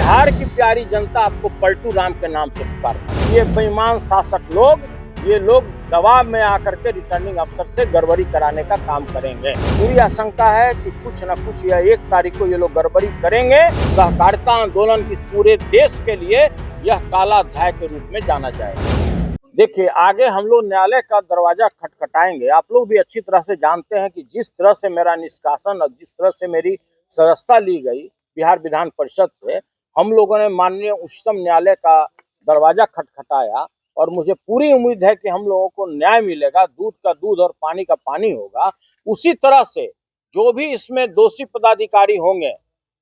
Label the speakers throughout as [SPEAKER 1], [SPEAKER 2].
[SPEAKER 1] बिहार की प्यारी जनता आपको पलटू राम के नाम से पुकारती है। ये बेईमान शासक लोग, ये लोग दबाव में आकर के रिटर्निंग अफसर से गड़बड़ी कराने का काम करेंगे। पूरी आशंका है कि कुछ न कुछ यह 1 तारीख को ये लोग गड़बड़ी करेंगे। सहकारिता आंदोलन की पूरे देश के लिए यह काला अध्याय के रूप में जाना जाएगा। देखिए, आगे हम लोग न्यायालय का दरवाजा खटखटाएंगे। आप लोग भी अच्छी तरह से जानते हैं कि जिस तरह से मेरा निष्कासन और जिस तरह से मेरी सदस्यता ली गई बिहार विधान परिषद से, हम लोगों ने माननीय उच्चतम न्यायालय का दरवाजा खटखटाया और मुझे पूरी उम्मीद है कि हम लोगों को न्याय मिलेगा, दूध का दूध और पानी का पानी होगा। उसी तरह से जो भी इसमें दोषी पदाधिकारी होंगे,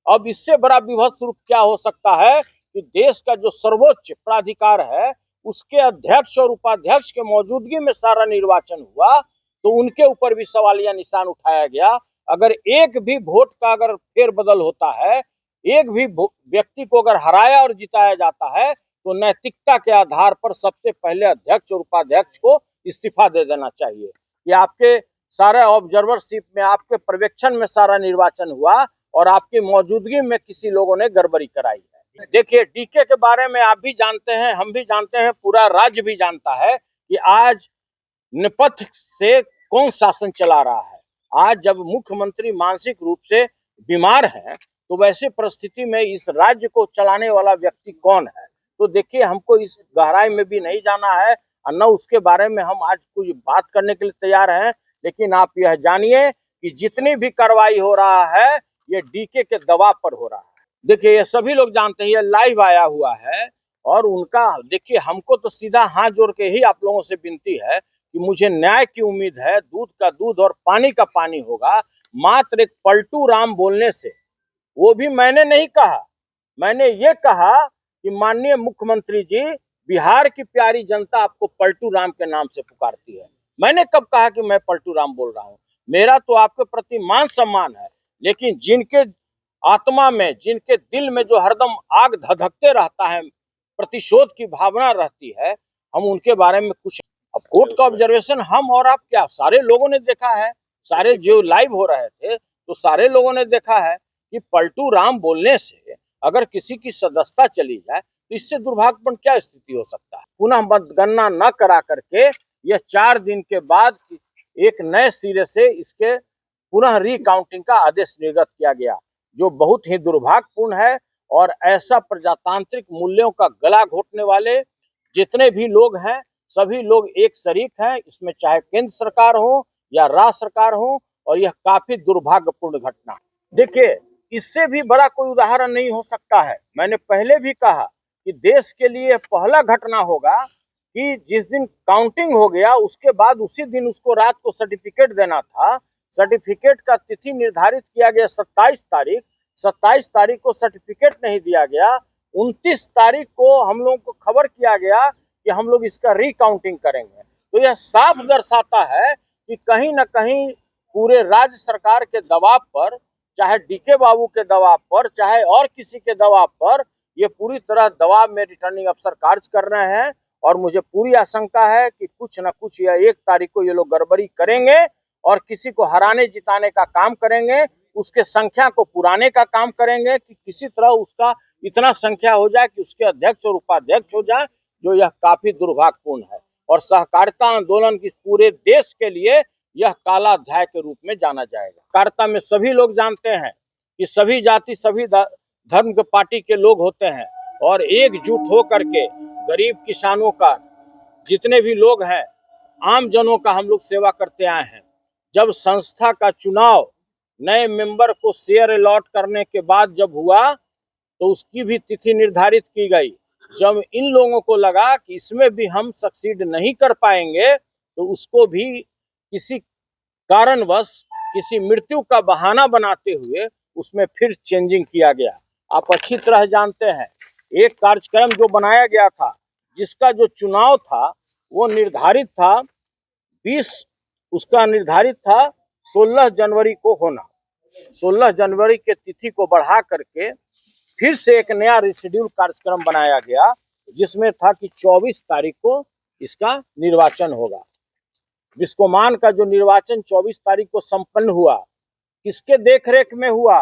[SPEAKER 1] अब इससे बड़ा विभत्स रूप क्या हो सकता है कि देश का जो सर्वोच्च प्राधिकार है उसके अध्यक्ष और उपाध्यक्ष के मौजूदगी में सारा निर्वाचन हुआ, तो उनके ऊपर भी सवालिया निशान उठाया गया। अगर एक भी वोट का अगर फेरबदल होता है, एक भी व्यक्ति को अगर हराया और जिताया जाता है, तो नैतिकता के आधार पर सबसे पहले अध्यक्ष और उपाध्यक्ष को इस्तीफा दे देना चाहिए। कि आपके सारे ऑब्जर्वरशिप में, आपके पर्यवेक्षण में सारा निर्वाचन हुआ और आपकी मौजूदगी में किसी लोगों ने गड़बड़ी कराई है। देखिए, डीके के बारे में आप भी जानते हैं, हम भी जानते हैं, पूरा राज्य भी जानता है कि आज नेपथ्य से कौन शासन चला रहा है। आज जब मुख्यमंत्री मानसिक रूप से बीमार है, तो वैसे परिस्थिति में इस राज्य को चलाने वाला व्यक्ति कौन है। तो देखिए, हमको इस गहराई में भी नहीं जाना है और न उसके बारे में हम आज कुछ बात करने के लिए तैयार हैं। लेकिन आप यह जानिए कि जितनी भी कार्रवाई हो रहा है, ये डीके के दबाव पर हो रहा है। देखिए, ये सभी लोग जानते हैं, ये लाइव आया हुआ है और उनका देखिए, हमको तो सीधा हाथ जोड़ के ही आप लोगों से विनती है कि मुझे न्याय की उम्मीद है। दूध का दूध और पानी का पानी होगा। मात्र एक पलटू राम बोलने से, वो भी मैंने नहीं कहा, मैंने ये कहा कि माननीय मुख्यमंत्री जी, बिहार की प्यारी जनता आपको पलटू राम के नाम से पुकारती है। मैंने कब कहा कि मैं पलटू राम बोल रहा हूँ? मेरा तो आपके प्रति मान सम्मान है, लेकिन जिनके आत्मा में, जिनके दिल में जो हरदम आग धधकते रहता है, प्रतिशोध की भावना रहती है, हम उनके बारे में कुछ। अब कोर्ट का ऑब्जर्वेशन हम और आप क्या सारे लोगों ने देखा है, सारे जो लाइव हो रहे थे तो सारे लोगों ने देखा है कि पलटू राम बोलने से अगर किसी की सदस्यता चली जाए तो इससे दुर्भाग्यपूर्ण क्या स्थिति हो सकता है। पुनः मतगणना न करा करके यह 4 दिन के बाद एक नए सिरे से इसके पुनः रिकाउंटिंग का आदेश निर्गत किया गया, जो बहुत ही दुर्भाग्यपूर्ण है। और ऐसा प्रजातांत्रिक मूल्यों का गला घोटने वाले जितने भी लोग हैं, सभी लोग एक शरीक हैं इसमें, चाहे केंद्र सरकार हो या राज्य सरकार हो, और यह काफी दुर्भाग्यपूर्ण घटना। देखिए, इससे भी बड़ा कोई उदाहरण नहीं हो सकता है। मैंने पहले भी कहा कि देश के लिए पहला घटना होगा कि जिस दिन काउंटिंग हो गया उसके बाद उसी दिन उसको रात को सर्टिफिकेट देना था। सर्टिफिकेट का तिथि निर्धारित किया गया 27 तारीख, 27 तारीख को सर्टिफिकेट नहीं दिया गया। 29 तारीख को हम लोगों को खबर किया गया कि हम लोग इसका रिकाउंटिंग करेंगे। तो यह साफ दर्शाता है कि कहीं न कहीं पूरे राज्य सरकार के दबाव पर, चाहे डीके बाबू के दबाव पर, चाहे और किसी के दबाव पर, ये पूरी तरह दबाव में रिटर्निंग अफसर कार्य कर रहे हैं। और मुझे पूरी आशंका है कि कुछ न कुछ यह 1 तारीख को ये लोग गड़बड़ी करेंगे और किसी को हराने जिताने का काम करेंगे, उसके संख्या को पुराने का काम करेंगे कि किसी तरह उसका इतना संख्या हो जाए कि उसके अध्यक्ष और उपाध्यक्ष हो जाए, जो यह काफी दुर्भाग्यपूर्ण है। और सहकारिता आंदोलन की पूरे देश के लिए यह काला अध्याय के रूप में जाना जाएगा। सहकारिता में सभी लोग जानते हैं कि सभी जाति, सभी धर्म के पार्टी के लोग होते हैं और एकजुट हो करके गरीब किसानों का, जितने भी लोग हैं, आम जनों का हम लोग सेवा करते आए हैं। जब संस्था का चुनाव नए मेंबर को शेयर अलॉट करने के बाद जब हुआ, तो उसकी भी तिथि निर्धारित की गई। जब इन लोगों को लगा कि इसमें भी हम सक्सीड नहीं कर पाएंगे, तो उसको भी किसी कारणवश, किसी मृत्यु का बहाना बनाते हुए उसमें फिर चेंजिंग किया गया। आप अच्छी तरह जानते हैं, एक कार्यक्रम जो बनाया गया था, जिसका जो चुनाव था वो निर्धारित था 16 जनवरी को होना। 16 जनवरी के तिथि को बढ़ा करके फिर से एक नया रिशेड्यूल कार्यक्रम बनाया गया, जिसमें था कि 24 तारीख को इसका निर्वाचन होगा। बिस्कोमान का जो निर्वाचन 24 तारीख को संपन्न हुआ, किसके देखरेख में हुआ?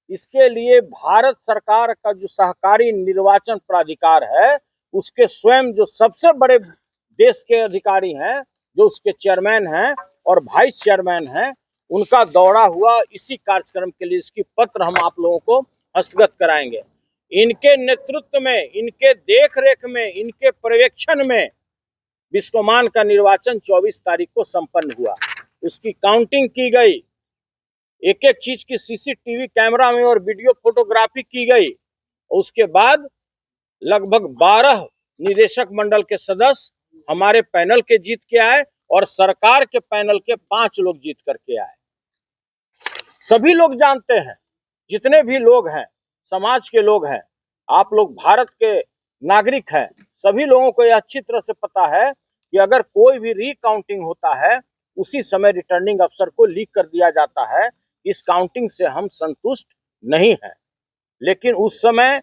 [SPEAKER 1] इसके लिए भारत सरकार का जो सहकारी निर्वाचन प्राधिकार है, उसके स्वयं जो सबसे बड़े देश के अधिकारी हैं, जो उसके चेयरमैन हैं और वाइस चेयरमैन हैं, उनका दौरा हुआ इसी कार्यक्रम के लिए। इसकी पत्र हम आप लोगों को हस्तगत कराएंगे। इनके नेतृत्व में, इनके देखरेख में, इनके पर्यवेक्षण में बिस्कोमान का निर्वाचन 24 तारीख को संपन्न हुआ। उसकी काउंटिंग की गई, एक एक चीज की सीसीटीवी कैमरा में और वीडियो फोटोग्राफी की गई। उसके बाद लगभग 12 निदेशक मंडल के सदस्य हमारे पैनल के जीत के आए और सरकार के पैनल के 5 लोग जीत करके आए। सभी लोग जानते हैं, जितने भी लोग हैं, समाज के लोग हैं, आप लोग भारत के नागरिक हैं, सभी लोगों को यह अच्छी तरह से पता है कि अगर कोई भी रीकाउंटिंग होता है, उसी समय रिटर्निंग अफसर को लीक कर दिया जाता है। इस काउंटिंग से हम संतुष्ट नहीं हैं, लेकिन उस समय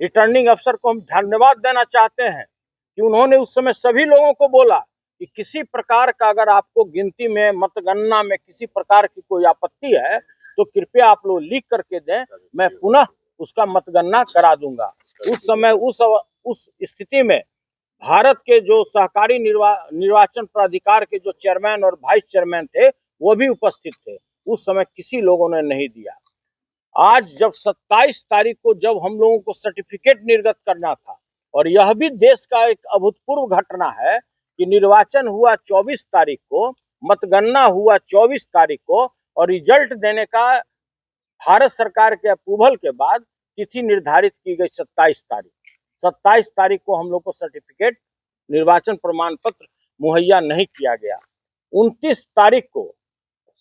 [SPEAKER 1] रिटर्निंग अफसर को हम धन्यवाद देना चाहते हैं कि उन्होंने उस समय सभी लोगों को बोला कि किसी प्रकार का अगर आपको गिनती में, मतगणना में किसी प्रकार की कोई आपत्ति है तो कृपया आप लोग लीक करके दें, मैं पुनः उसका मतगणना करा दूंगा। उस समय उस स्थिति में भारत के जो सहकारी निर्वाचन प्राधिकार के जो चेयरमैन और वाइस चेयरमैन थे, वो भी उपस्थित थे। उस समय किसी लोगों ने नहीं दिया। आज जब 27 तारीख को जब हम लोगों को सर्टिफिकेट निर्गत करना था, और यह भी देश का एक अभूतपूर्व घटना है कि निर्वाचन हुआ 24 तारीख को, मतगणना हुआ 24 तारीख को, और रिजल्ट देने का भारत सरकार के अप्रूवल के बाद तिथि निर्धारित की गई 27 तारीख। 27 तारीख को हम लोग को सर्टिफिकेट, निर्वाचन प्रमाण पत्र मुहैया नहीं किया गया। 29 तारीख को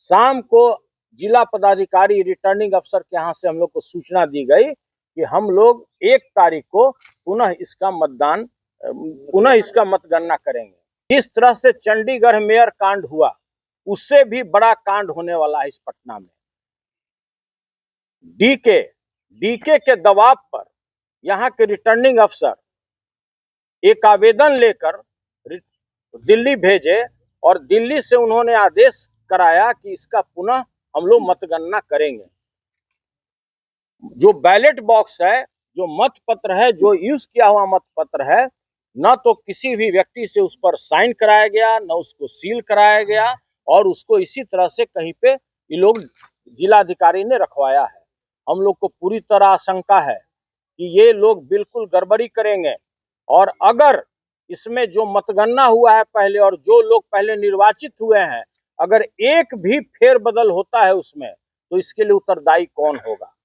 [SPEAKER 1] शाम को जिला पदाधिकारी, रिटर्निंग अफसर के यहाँ से हम लोग को सूचना दी गई कि हम लोग 1 तारीख को पुनः इसका मतगणना करेंगे। जिस तरह से चंडीगढ़ मेयर कांड हुआ, उससे भी बड़ा कांड होने वाला है इस पटना में। डीके के दबाव पर यहाँ के रिटर्निंग अफसर एक आवेदन लेकर दिल्ली भेजे और दिल्ली से उन्होंने आदेश कराया कि इसका पुनः हम लोग मतगणना करेंगे। जो बैलेट बॉक्स है, जो मत पत्र है, जो यूज किया हुआ मत पत्र है, न तो किसी भी व्यक्ति से उस पर साइन कराया गया, न उसको सील कराया गया, और उसको इसी तरह से कहीं पे ये लोग जिलाधिकारी ने रखवाया है। हम लोग को पूरी तरह आशंका है कि ये लोग बिल्कुल गड़बड़ी करेंगे, और अगर इसमें जो मतगणना हुआ है पहले और जो लोग पहले निर्वाचित हुए हैं, अगर एक भी फेरबदल होता है उसमें, तो इसके लिए उत्तरदायी कौन होगा।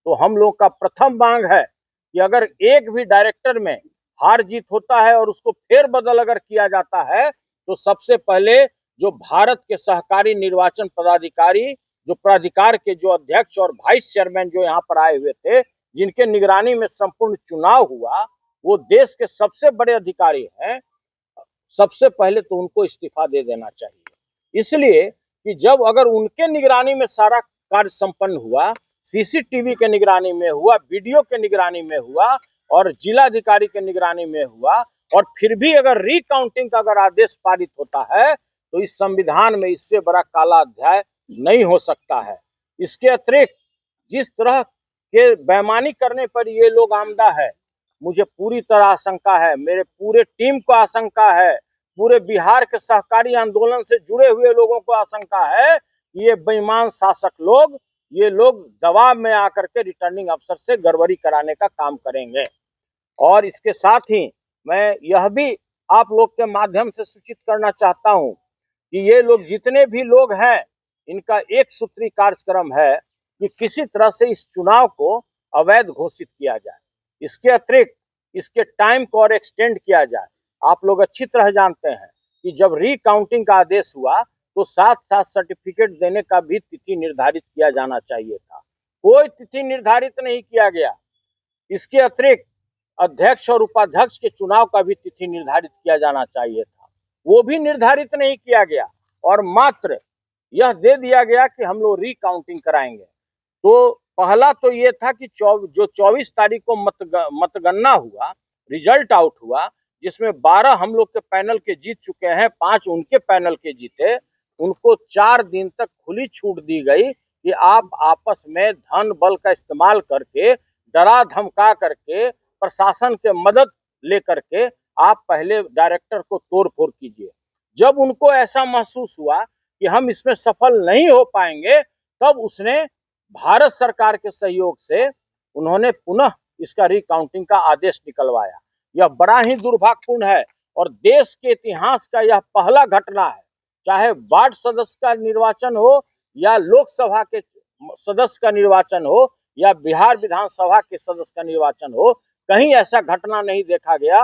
[SPEAKER 1] तो हम लोग का प्रथम मांग है कि अगर एक भी डायरेक्टर में हार जीत होता है और उसको फेरबदल अगर किया जाता है, तो सबसे पहले जो भारत के सहकारी निर्वाचन पदाधिकारी, जो प्राधिकार के जो अध्यक्ष और वाइस चेयरमैन जो यहाँ पर आए हुए थे, जिनके निगरानी में संपूर्ण चुनाव हुआ, वो देश के सबसे बड़े अधिकारी हैं। सबसे पहले तो उनको इस्तीफा दे देना चाहिए, इसलिए कि जब अगर उनके निगरानी में सारा कार्य संपन्न हुआ, सीसीटीवी के निगरानी में हुआ, वीडियो के निगरानी में हुआ और जिलाधिकारी के निगरानी में हुआ, और फिर भी अगर रिकाउंटिंग का अगर आदेश पारित होता है, तो इस संविधान में इससे बड़ा काला अध्याय नहीं हो सकता है। इसके अतिरिक्त जिस तरह के बेईमानी करने पर ये लोग आमदा है, मुझे पूरी तरह आशंका है, मेरे पूरे टीम को आशंका है, पूरे बिहार के सहकारी आंदोलन से जुड़े हुए लोगों को आशंका है, ये बेईमान शासक लोग, ये लोग दबाव में आकर के रिटर्निंग अफसर से गड़बड़ी कराने का काम करेंगे। और इसके साथ ही मैं यह भी आप लोग के माध्यम से सूचित करना चाहता हूं कि ये लोग, जितने भी लोग हैं, इनका एक सूत्री कार्यक्रम है कि किसी तरह से इस चुनाव को अवैध घोषित किया जाए। इसके अतिरिक्त इसके टाइम को और एक्सटेंड किया जाए। आप लोग अच्छी तरह जानते हैं कि जब रिकाउंटिंग का आदेश हुआ, तो साथ साथ सर्टिफिकेट देने का भी तिथि निर्धारित किया जाना चाहिए था। कोई तिथि निर्धारित नहीं किया गया। इसके अतिरिक्त अध्यक्ष और उपाध्यक्ष के चुनाव का भी तिथि निर्धारित किया जाना चाहिए था, वो भी निर्धारित नहीं किया गया, और मात्र यह दे दिया गया कि हम लोग रिकाउंटिंग कराएंगे। तो पहला तो ये था कि जो 24 तारीख को मतगणना हुआ, रिजल्ट आउट हुआ, जिसमें 12 हम लोग के पैनल के जीत चुके हैं, 5 उनके पैनल के जीते, उनको 4 दिन तक खुली छूट दी गई कि आप आपस में धन बल का इस्तेमाल करके, डरा धमका करके, प्रशासन के मदद लेकर के आप पहले डायरेक्टर को तोड़ फोड़ कीजिए। जब उनको ऐसा महसूस हुआ कि हम इसमें सफल नहीं हो पाएंगे, तब उसने भारत सरकार के सहयोग से उन्होंने पुनः इसका रिकाउंटिंग का आदेश निकलवाया। यह बड़ा ही दुर्भाग्यपूर्ण है और देश के इतिहास का यह पहला घटना है, चाहे वार्ड सदस्य का निर्वाचन हो या लोकसभा के सदस्य का निर्वाचन हो या बिहार विधानसभा के सदस्य का निर्वाचन हो, कहीं ऐसा घटना नहीं देखा गया।